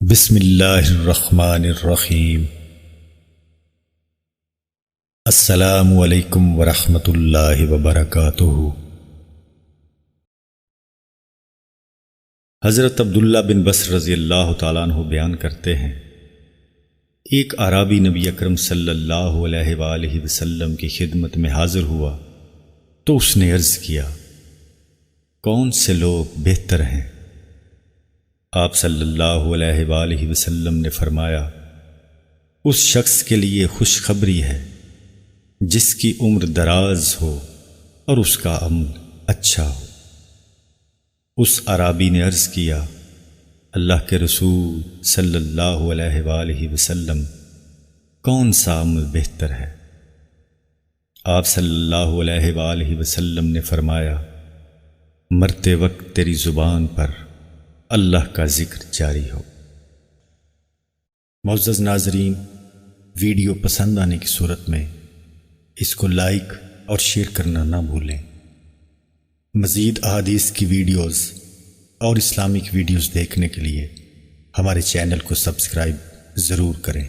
بسم اللہ الرحمن الرحیم۔ السلام علیکم ورحمۃ اللہ وبرکاتہ۔ حضرت عبداللہ بن بصر رضی اللہ تعالیٰ عنہ بیان کرتے ہیں، ایک اعرابی نبی اکرم صلی اللہ علیہ وآلہ وسلم کی خدمت میں حاضر ہوا تو اس نے عرض کیا، کون سے لوگ بہتر ہیں؟ آپ صلی اللہ علیہ وآلہ وسلم نے فرمایا، اس شخص کے لیے خوشخبری ہے جس کی عمر دراز ہو اور اس کا عمل اچھا ہو۔ اس اعرابی نے عرض کیا، اللہ کے رسول صلی اللہ علیہ وآلہ وسلم، کون سا عمل بہتر ہے؟ آپ صلی اللہ علیہ وآلہ وسلم نے فرمایا، مرتے وقت تیری زبان پر اللہ کا ذکر جاری ہو۔ معزز ناظرین، ویڈیو پسند آنے کی صورت میں اس کو لائک اور شیئر کرنا نہ بھولیں۔ مزید احادیث کی ویڈیوز اور اسلامک ویڈیوز دیکھنے کے لیے ہمارے چینل کو سبسکرائب ضرور کریں۔